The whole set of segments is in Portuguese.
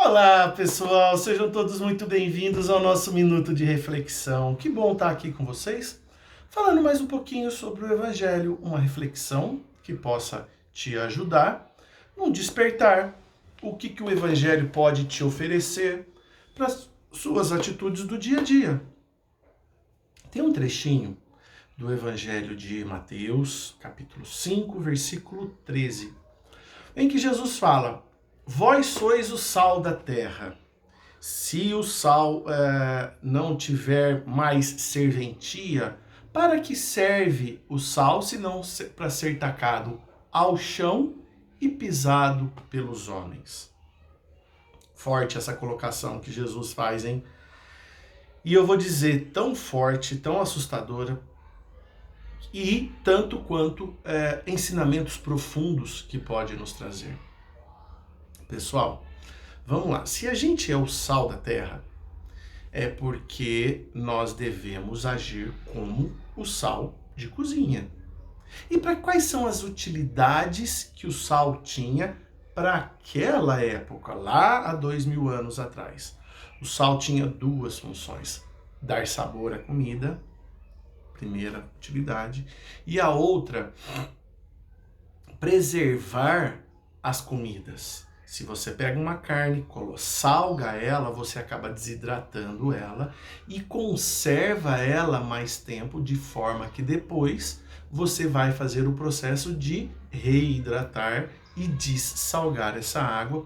Olá, pessoal, sejam todos muito bem-vindos ao nosso Minuto de Reflexão. Que bom estar aqui com vocês, falando mais um pouquinho sobre o Evangelho, uma reflexão que possa te ajudar no despertar, o que o Evangelho pode te oferecer para as suas atitudes do dia a dia. Tem um trechinho do Evangelho de Mateus, capítulo 5, versículo 13, em que Jesus fala: vós sois o sal da terra. Se o sal não tiver mais serventia, para que serve o sal, se não para ser tacado ao chão e pisado pelos homens? Forte essa colocação que Jesus faz, hein? E eu vou dizer, tão forte, tão assustadora, e tanto quanto ensinamentos profundos que pode nos trazer. Pessoal, vamos lá. Se a gente é o sal da terra, é porque nós devemos agir como o sal de cozinha. E para quais são as utilidades que o sal tinha para aquela época, lá há 2000 anos atrás? O sal tinha duas funções: dar sabor à comida, primeira utilidade, e a outra, preservar as comidas. Se você pega uma carne, salga ela, você acaba desidratando ela e conserva ela mais tempo, de forma que depois você vai fazer o processo de reidratar e dessalgar essa água,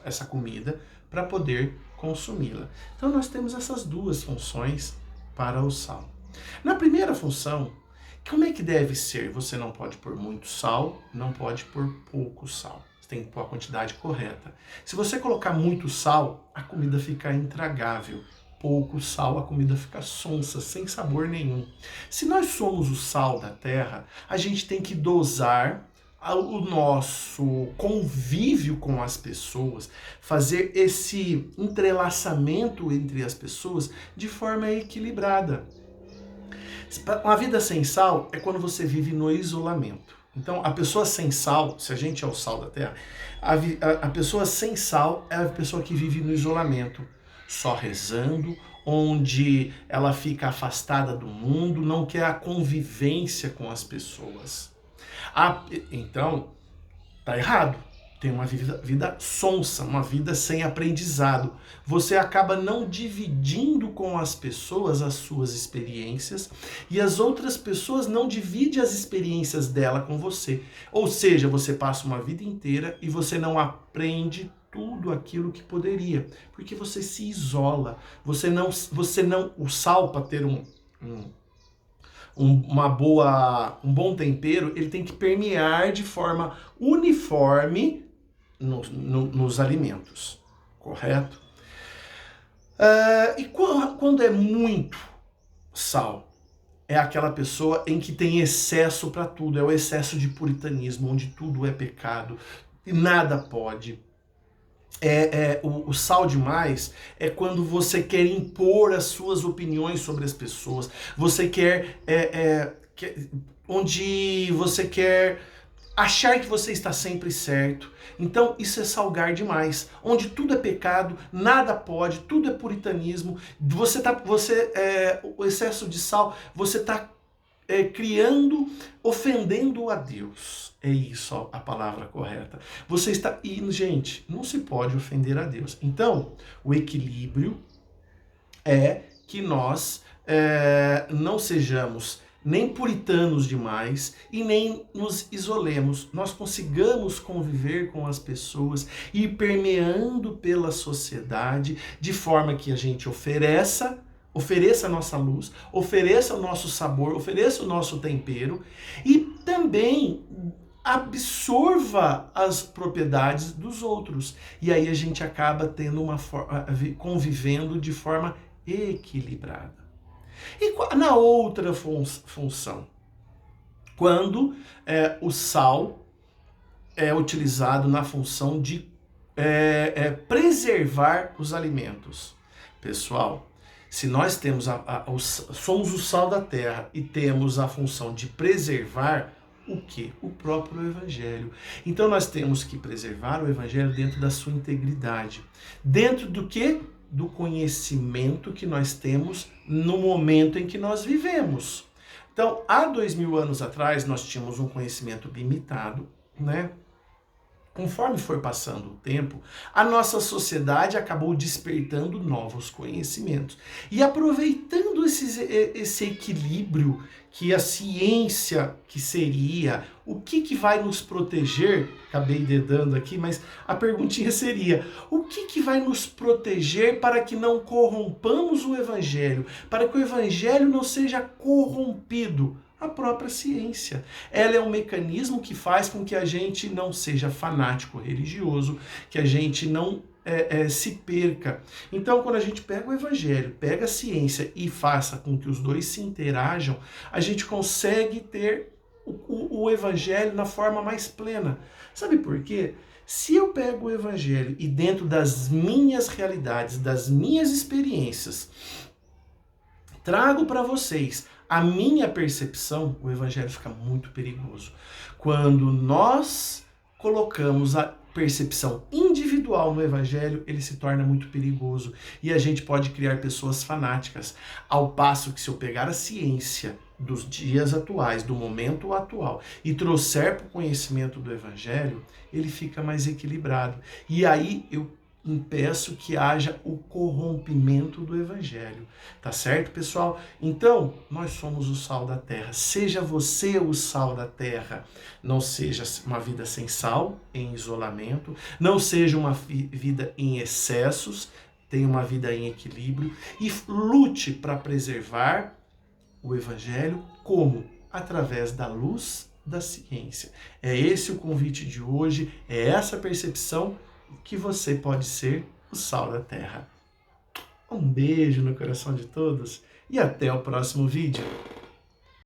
essa comida, para poder consumi-la. Então nós temos essas duas funções para o sal. Na primeira função, como é que deve ser? Você não pode pôr muito sal, não pode pôr pouco sal. Tem que pôr a quantidade correta. Se você colocar muito sal, a comida fica intragável. Pouco sal, a comida fica sonsa, sem sabor nenhum. Se nós somos o sal da terra, a gente tem que dosar o nosso convívio com as pessoas, fazer esse entrelaçamento entre as pessoas de forma equilibrada. Uma vida sem sal é quando você vive no isolamento. Então, a pessoa sem sal, se a gente é o sal da terra, a pessoa sem sal é a pessoa que vive no isolamento, só rezando, onde ela fica afastada do mundo, não quer a convivência com as pessoas. Então, tá errado. Tem uma vida sonsa, uma vida sem aprendizado. Você acaba não dividindo com as pessoas as suas experiências e as outras pessoas não dividem as experiências dela com você. Ou seja, você passa uma vida inteira e você não aprende tudo aquilo que poderia, porque você se isola. O sal, para ter um bom tempero, ele tem que permear de forma uniforme nos alimentos, correto? E quando é muito sal, é aquela pessoa em que tem excesso para tudo, é o excesso de puritanismo, onde tudo é pecado e nada pode. O sal demais é quando você quer impor as suas opiniões sobre as pessoas, você onde você quer achar que você está sempre certo. Então isso é salgar demais, onde tudo é pecado, nada pode, tudo é puritanismo. O excesso de sal, você está criando, ofendendo a Deus. É isso a palavra correta. Você está... E, gente, não se pode ofender a Deus. Então, o equilíbrio é que nós não sejamos nem puritanos demais e nem nos isolemos. Nós consigamos conviver com as pessoas e ir permeando pela sociedade de forma que a gente ofereça a nossa luz, ofereça o nosso sabor, ofereça o nosso tempero e também absorva as propriedades dos outros. E aí a gente acaba tendo convivendo de forma equilibrada. E na outra função, quando o sal é utilizado na função de preservar os alimentos. Pessoal, se nós temos somos o sal da terra e temos a função de preservar, o quê? O próprio Evangelho. Então nós temos que preservar o Evangelho dentro da sua integridade. Dentro do quê? Do conhecimento que nós temos no momento em que nós vivemos. Então, há 2000 anos atrás, nós tínhamos um conhecimento limitado, né? Conforme foi passando o tempo, a nossa sociedade acabou despertando novos conhecimentos. E aproveitando esse equilíbrio que a ciência que seria, o que vai nos proteger, acabei dedando aqui, mas a perguntinha seria, o que vai nos proteger para que não corrompamos o Evangelho, para que o Evangelho não seja corrompido? A própria ciência. Ela é um mecanismo que faz com que a gente não seja fanático religioso, que a gente não se perca. Então, quando a gente pega o Evangelho, pega a ciência e faça com que os dois se interajam, a gente consegue ter o Evangelho na forma mais plena. Sabe por quê? Se eu pego o Evangelho e dentro das minhas realidades, das minhas experiências, trago para vocês a minha percepção, o Evangelho fica muito perigoso. Quando nós colocamos a percepção individual no Evangelho, ele se torna muito perigoso. E a gente pode criar pessoas fanáticas. Ao passo que se eu pegar a ciência dos dias atuais, do momento atual, e trouxer para o conhecimento do Evangelho, ele fica mais equilibrado. E aí eu impeço que haja o corrompimento do Evangelho. Tá certo, pessoal? Então, nós somos o sal da terra. Seja você o sal da terra. Não seja uma vida sem sal, em isolamento. Não seja uma vida em excessos. Tenha uma vida em equilíbrio. E lute para preservar o Evangelho como? Através da luz da ciência. É esse o convite de hoje. É essa percepção que você pode ser o sal da terra. Um beijo no coração de todos e até o próximo vídeo.